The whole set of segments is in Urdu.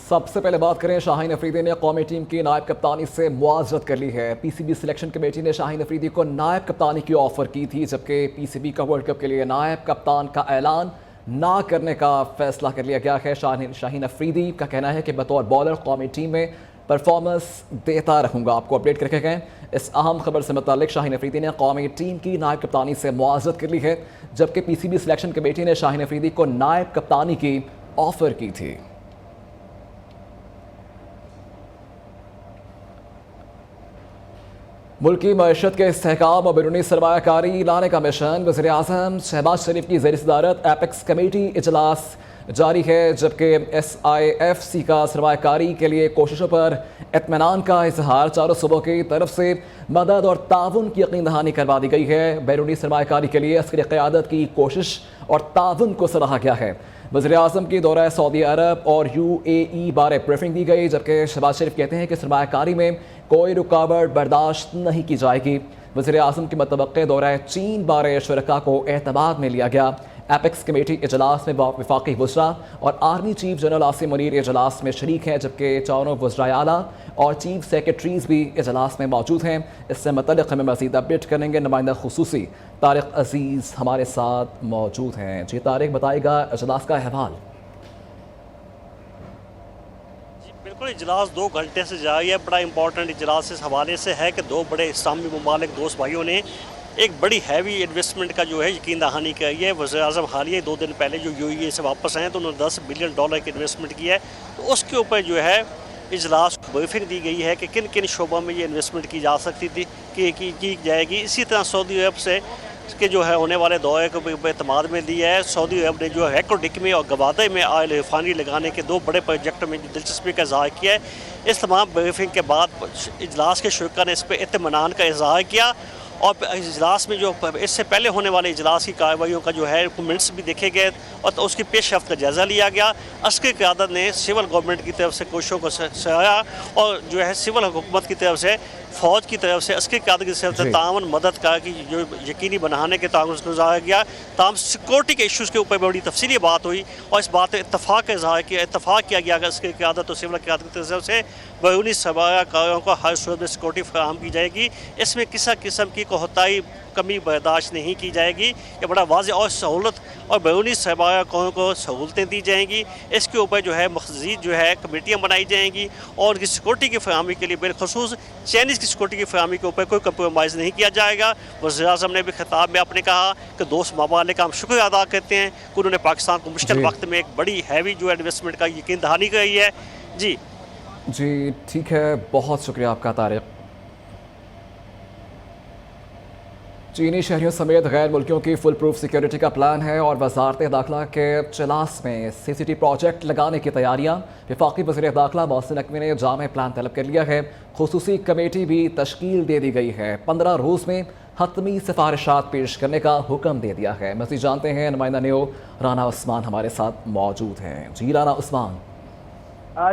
سب سے پہلے بات کریں، شاہین افریدی نے قومی ٹیم کی نائب کپتانی سے معذرت کر لی ہے۔ پی سی بی سلیکشن کمیٹی نے شاہین افریدی کو نائب کپتانی کی آفر کی تھی، جبکہ پی سی بی کا ورلڈ کپ کے لیے نائب کپتان کا اعلان نہ کرنے کا فیصلہ کر لیا گیا ہے۔ شاہین افریدی کا کہنا ہے کہ بطور بالر قومی ٹیم میں پرفارمنس دیتا رہوں گا۔ آپ کو اپڈیٹ کر کے گئے اس اہم خبر سے متعلق، شاہین افریدی نے قومی ٹیم کی نائب کپتانی سے معذرت کر لی ہے، جبکہ پی سی بی سلیکشن کمیٹی نے شاہین افریدی کو نائب کپتانی کی آفر کی تھی۔ ملکی معیشت کے استحکام اور بیرونی سرمایہ کاری لانے کا مشن، وزیر اعظم شہباز شریف کی زیر صدارت ایپیکس کمیٹی اجلاس جاری ہے، جبکہ ایس آئی ایف سی کا سرمایہ کاری کے لیے کوششوں پر اطمینان کا اظہار، چاروں صوبوں کی طرف سے مدد اور تعاون کی یقین دہانی کروا دی گئی ہے۔ بیرونی سرمایہ کاری کے لیے عسکری قیادت کی کوشش اور تعاون کو سراہا گیا ہے۔ وزیر اعظم کی دورہ سعودی عرب اور یو اے ای بارے بریفنگ دی گئی، جبکہ شہباز شریف کہتے ہیں کہ سرمایہ کاری میں کوئی رکاوٹ برداشت نہیں کی جائے گی۔ وزیر اعظم کی متوقع دورہ چین بارے شرکاء کو اعتماد میں لیا گیا۔ ایپیکس کمیٹی اجلاس میں وفاقی وزراء اور army chief general Asim Munir اجلاس میں شریک ہیں، جبکہ چاروں وزرائے اعلیٰ اور چیف سیکرٹریز بھی اجلاس میں موجود ہیں۔ اس سے متعلق ہمیں مزید اپڈیٹ کریں گے نمائندہ خصوصی طارق عزیز ہمارے ساتھ موجود ہیں۔ جی طارق، بتائے گا اجلاس کا احوال۔ بالکل، اجلاس 2 گھنٹے سے جاری ہے۔ بڑا امپورٹنٹ اجلاس اس حوالے سے ہے کہ 2 بڑے اسلامی ممالک دوست بھائیوں نے ایک بڑی ہیوی انویسٹمنٹ کا جو ہے یقین دہانی کی ہے۔ وزیر اعظم حالیہ 2 دن پہلے جو یو اے ای سے واپس آئے ہیں تو انہوں نے $10 بلین کی انویسٹمنٹ کی ہے، تو اس کے اوپر جو ہے اجلاس کو بریفنگ دی گئی ہے کہ کن کن شعبوں میں یہ انویسٹمنٹ کی جا سکتی تھی کی جائے گی۔ اسی طرح سعودی عرب سے کے جو ہے ہونے والے دورے کو اعتماد میں دیا ہے۔ سعودی عرب نے جو ہے ریکوڈک میں اور گوادر میں آئل ریفائنری لگانے کے 2 بڑے پروجیکٹوں میں دلچسپی کا اظہار کیا ہے۔ اس تمام بریفنگ کے بعد اجلاس کے شرکاء نے اس پہ اطمینان کا اظہار کیا، اور اجلاس میں جو اس سے پہلے ہونے والے اجلاس کی کارروائیوں کا جو ہے منٹس بھی دیکھے گئے اور اس کی پیش رفت کا جائزہ لیا گیا۔ عسکری قیادت نے سول گورنمنٹ کی طرف سے کوششوں کو سراہا، اور جو ہے سول حکومت کی طرف سے، فوج کی طرف سے، عسکری قیادت کی طرف سے تعاون مدد کا کی جو یقینی بنانے کے تعاون کو گزارا گیا۔ تاہم سیکورٹی کے ایشوز کے اوپر بڑی تفصیلی بات ہوئی اور اس بات اتفاق کیا گیا کہ عسکری قیادت اور سول قیادت کی طرف سے بیرونی سرمایہ کاروں کو ہر صورت میں سیکورٹی فراہم کی جائے گی۔ اس میں کسی قسم کی کوتاہی کمی برداشت نہیں کی جائے گی۔ یہ بڑا واضح اور سہولت اور بیرونی سرمایہ کاروں کو سہولتیں دی جائیں گی۔ اس کے اوپر جو ہے مزید جو ہے کمیٹیاں بنائی جائیں گی اور ان کی سیکورٹی کی فراہمی کے لیے بالخصوص چائنیز کی سیکورٹی کی فراہمی کے اوپر کوئی کمپرومائز نہیں کیا جائے گا۔ وزیر اعظم نے بھی خطاب میں آپ نے کہا کہ دوست ممالک کا ہم شکریہ ادا کرتے ہیں کہ انہوں نے پاکستان کو مشکل وقت میں ایک بڑی ہیوی جو انویسٹمنٹ کا یقین دہانی کری ہے۔ جی ٹھیک ہے، بہت شکریہ آپ کا طارق۔ چینی شہریوں سمیت غیر ملکیوں کی فل پروف سیکیورٹی کا پلان ہے اور وزارت داخلہ کے اجلاس میں سی سی ٹی پروجیکٹ لگانے کی تیاریاں۔ وفاقی وزیر داخلہ محسن نقوی نے جامع پلان طلب کر لیا ہے۔ خصوصی کمیٹی بھی تشکیل دے دی گئی ہے۔ 15 روز میں حتمی سفارشات پیش کرنے کا حکم دے دیا ہے۔ مزید جانتے ہیں، نمائندہ نیو رانا عثمان ہمارے ساتھ موجود ہیں۔ جی رانا عثمان۔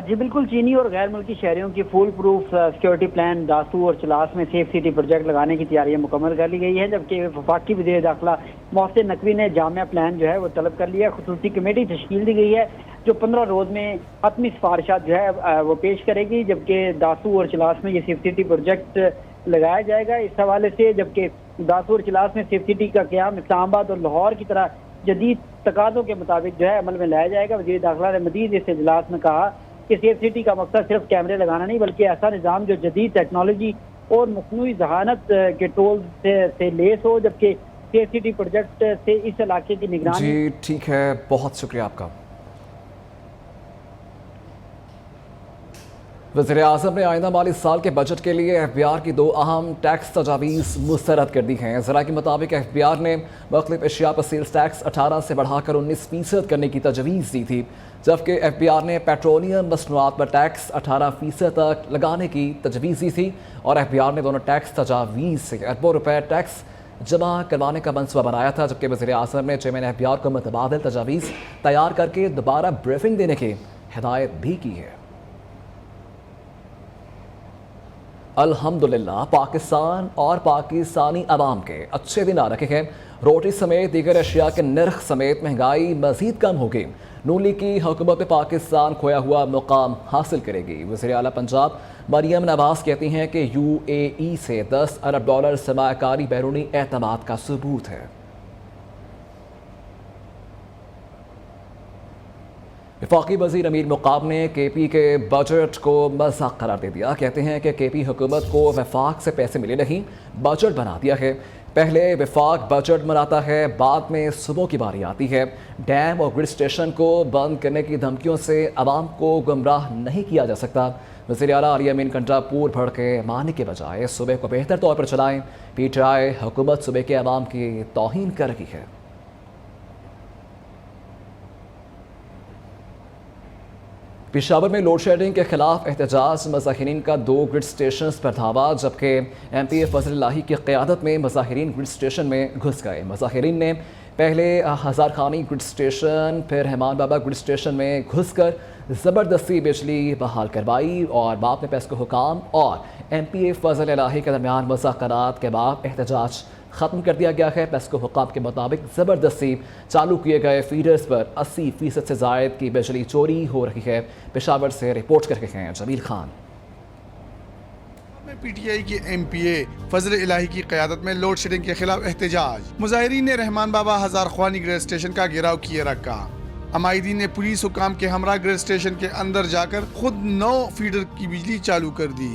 جی بالکل، چینی اور غیر ملکی شہریوں کی fool proof security plan Dasu اور چلاس میں سیف سٹی پروجیکٹ لگانے کی تیاریاں مکمل کر لی گئی ہے، جبکہ وفاقی وزیر داخلہ محسن نقوی نے جامع پلان جو ہے وہ طلب کر لیا۔ خصوصی کمیٹی تشکیل دی گئی ہے جو 15 روز میں حتمی سفارشات جو ہے وہ پیش کرے گی، جبکہ داسو اور چلاس میں یہ سیف سٹی پروجیکٹ لگایا جائے گا۔ اس حوالے سے جبکہ داسو اور چلاس میں سیف سٹی کا قیام اسلام آباد اور لاہور کی طرح جدید تقاضوں کے مطابق جو ہے عمل میں لایا جائے گا۔ وزیر داخلہ نے مزید اس اجلاس میں کہا کہ سیف سٹی کا مقصد صرف کیمرے لگانا نہیں، بلکہ ایسا نظام جو جدید ٹیکنالوجی اور مصنوعی ذہانت کے ٹولز سے لیس ہو، جبکہ سیف سٹی پروجیکٹ سے اس علاقے کی نگرانی۔ جی ٹھیک ہے، بہت شکریہ آپ کا۔ وزیر اعظم نے آئندہ مالی سال کے بجٹ کے لیے ایف بی آر کی 2 اہم ٹیکس تجاویز مسترد کر دی ہیں۔ ذرائع کے مطابق ایف بی آر نے مختلف اشیاء پر سیلز ٹیکس 18 سے بڑھا کر 19% کرنے کی تجویز دی تھی، جبکہ ایف بی آر نے پیٹرولیم مصنوعات پر ٹیکس 18% تک لگانے کی تجویز دی تھی، اور ایف بی آر نے دونوں ٹیکس تجاویز سے اربوں روپے ٹیکس جمع کروانے کا منصوبہ بنایا تھا، جبکہ وزیر اعظم نے چیئرمین ایف بی آر کو متبادل تجاویز تیار کر کے دوبارہ بریفنگ دینے کی ہدایت بھی کی ہے۔ الحمدللہ پاکستان اور پاکستانی عوام کے اچھے دن آ رکھے ہیں. روٹی سمیت دیگر اشیاء کے نرخ سمیت مہنگائی مزید کم ہوگی. نون لیگ کی حکومت میں پاکستان کھویا ہوا مقام حاصل کرے گی. وزیر اعلیٰ پنجاب مریم نواز کہتی ہیں کہ UAE سے $10 ارب سرمایہ کاری بیرونی اعتماد کا ثبوت ہے. وفاقی وزیر امیر مقام نے KP کے بجٹ کو مذاق قرار دے دیا. کہتے ہیں کہ KP حکومت کو وفاق سے پیسے ملے نہیں، بجٹ بنا دیا ہے. پہلے وفاق بجٹ بناتا ہے، بعد میں صوبوں کی باری آتی ہے. ڈیم اور گرڈ اسٹیشن کو بند کرنے کی دھمکیوں سے عوام کو گمراہ نہیں کیا جا سکتا. وزیر اعلیٰ علی امین کنڈراپور بھڑ کے ماننے کے بجائے صوبے کو بہتر طور پر چلائیں. PTI حکومت صوبے کے عوام کی توہین کر رہی ہے. پشاور میں لوڈ شیڈنگ کے خلاف احتجاج، مظاہرین کا 2 گرڈ اسٹیشنز پر دھاوا، جبکہ MPA فضل الہی کی قیادت میں مظاہرین گرڈ اسٹیشن میں گھس گئے. مظاہرین نے پہلے ہزار خانی گرڈ اسٹیشن پھر رحمان بابا گرڈ اسٹیشن میں گھس کر زبردستی بجلی بحال کروائی اور بعد میں پیسکو حکام اور MPA فضل الہی کے درمیان مذاکرات کے بعد احتجاج ختم کر دیا گیا ہے. پیسکو حکام کے مطابق زبردستی چالو کیے گئے فیڈرز پر 80% سے زائد کی بجلی چوری ہو رہی ہے. پشاور سے رپورٹ کر رہے ہیں جمیل خان. PTI کی MPA فضل الہی کی قیادت میں لوڈ شیڈنگ کے خلاف احتجاج. مظاہرین نے رحمان بابا ہزار خوانی گریڈ اسٹیشن کا گھیراؤ کیے رکھا. عمائدین نے پولیس حکام کے ہمراہ گریڈ اسٹیشن کے اندر جا کر خود 9 فیڈر کی بجلی چالو کر دی.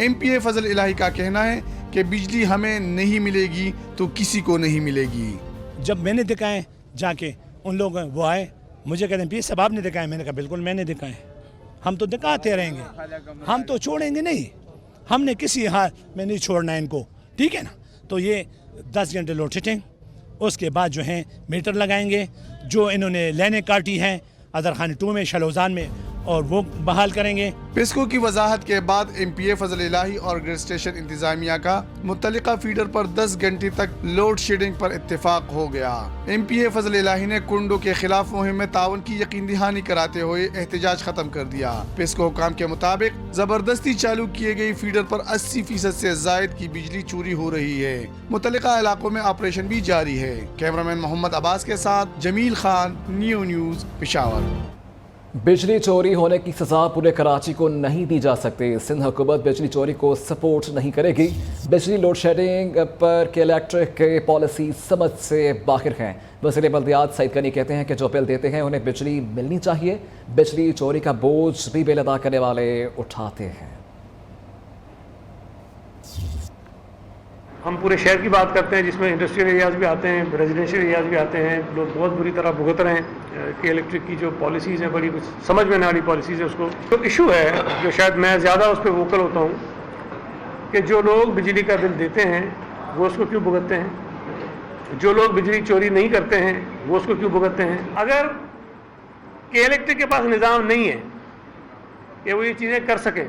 MPA فضل الہی کا کہنا ہے کہ بجلی ہمیں نہیں ملے گی تو کسی کو نہیں ملے گی. جب میں نے دکھائے جا کے ان لوگ وہ آئے مجھے کہتے ہیں MPA صاحب آپ نے دکھائے. میں نے کہا بالکل میں نے دکھائے، ہم تو دکھاتے رہیں گے، ہم تو چھوڑیں گے نہیں، ہم نے کسی حال میں نہیں چھوڑنا ہے ان کو، ٹھیک ہے نا. تو یہ 10 گھنٹے لوڈ شیڈنگ، اس کے بعد جو ہیں میٹر لگائیں گے. جو انہوں نے لائنیں کاٹی ہیں ادرخانی 2 میں شلوزان میں اور وہ بحال کریں گے. پیسکو کی وضاحت کے بعد MPA فضل الہی اور گریڈ اسٹیشن انتظامیہ کا متعلقہ فیڈر پر 10 گھنٹے تک لوڈ شیڈنگ پر اتفاق ہو گیا. MPA فضل الہی نے کنڈوں کے خلاف مہم میں تعاون کی یقین دہانی کراتے ہوئے احتجاج ختم کر دیا. پیسکو حکام کے مطابق زبردستی چالو کیے گئی فیڈر پر 80% سے زائد کی بجلی چوری ہو رہی ہے. متعلقہ علاقوں میں آپریشن بھی جاری ہے. کیمرامین محمد عباس کے ساتھ جمیل خان، نیو نیوز، پشاور. بجلی چوری ہونے کی سزا پورے کراچی کو نہیں دی جا سکتی. سندھ حکومت بجلی چوری کو سپورٹ نہیں کرے گی. بجلی لوڈ شیڈنگ پر الیکٹرک کی پالیسی سمجھ سے باہر ہیں. وزیر بلدیات سعید غنی کہتے ہیں کہ جو بل دیتے ہیں انہیں بجلی ملنی چاہیے. بجلی چوری کا بوجھ بھی بل ادا کرنے والے اٹھاتے ہیں. ہم پورے شہر کی بات کرتے ہیں جس میں انڈسٹریل ایریاز بھی آتے ہیں، ریزیڈینشیل ایریاز بھی آتے ہیں. لوگ بہت بری طرح بھگت رہے ہیں کہ الیکٹرک کی جو پالیسیز ہیں بڑی کچھ سمجھ میں نہ آ رہی پالیسیز ہیں. اس کو جو ایشو ہے جو شاید میں زیادہ اس پہ ووکل ہوتا ہوں کہ جو لوگ بجلی کا بل دیتے ہیں وہ اس کو کیوں بھگتتے ہیں، جو لوگ بجلی چوری نہیں کرتے ہیں وہ اس کو کیوں بھگتتے ہیں. اگر کہ الیکٹرک کے پاس نظام نہیں ہے کہ وہ یہ چیزیں کر سکیں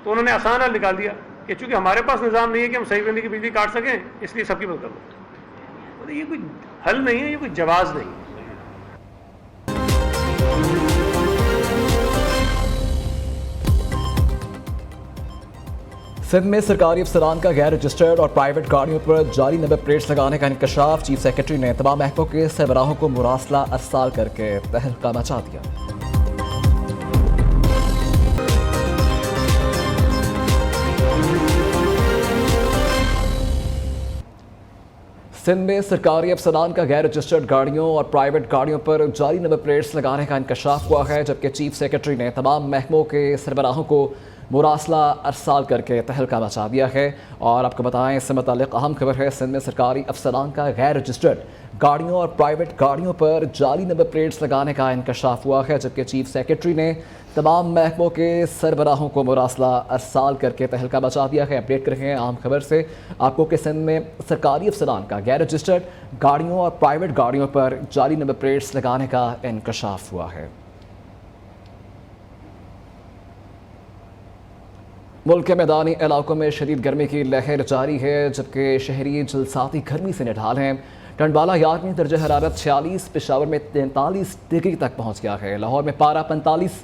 تو انہوں نے آسان حل نکال دیا کہ چونکہ ہمارے پاس نظام نہیں ہے کہ ہم صحیح بندی کی بجلی کاٹ سکیں اس لیے سب کی مدد کر لو. یہ کوئی حل نہیں ہے، یہ کوئی جواز نہیں ہے. سندھ میں سرکاری افسران کا غیر رجسٹرڈ اور پرائیویٹ گاڑیوں پر جعلی نمبر پلیٹس لگانے کا انکشاف. چیف سیکرٹری نے تمام محکموں کے سربراہوں کو مراسلہ ارسال کر کے تہلکہ مچا دیا. سندھ میں سرکاری افسران کا غیر رجسٹرڈ گاڑیوں اور پرائیویٹ گاڑیوں پر جعلی نمبر پلیٹس لگانے کا انکشاف ہوا ہے، جبکہ چیف سیکرٹری نے تمام محکموں کے سربراہوں کو مراسلہ ارسال کر کے تہلکہ مچا دیا ہے. اور آپ کو بتائیں اس سے متعلق اہم خبر ہے. سندھ میں سرکاری افسران کا غیر رجسٹرڈ گاڑیوں اور پرائیویٹ گاڑیوں پر جعلی نمبر پلیٹس لگانے کا انکشاف ہوا ہے، جبکہ چیف سیکرٹری نے تمام محکموں کے سربراہوں کو مراسلہ ارسال کر کے تہلکہ مچا دیا ہے. اپڈیٹ کر رہے ہیں اہم خبر سے آپ کو کہ سندھ میں سرکاری افسران کا غیر رجسٹرڈ گاڑیوں اور پرائیویٹ گاڑیوں پر جعلی نمبر پلیٹس لگانے کا انکشاف ہوا ہے. ملک کے میدانی علاقوں میں شدید گرمی کی لہر جاری ہے، جبکہ شہری جلساتی گرمی سے نڈھال ہیں. ٹنڈوالا یارڈ میں درجہ حرارت 46، پشاور میں 43 ڈگری تک پہنچ گیا ہے. لاہور میں پارہ 45،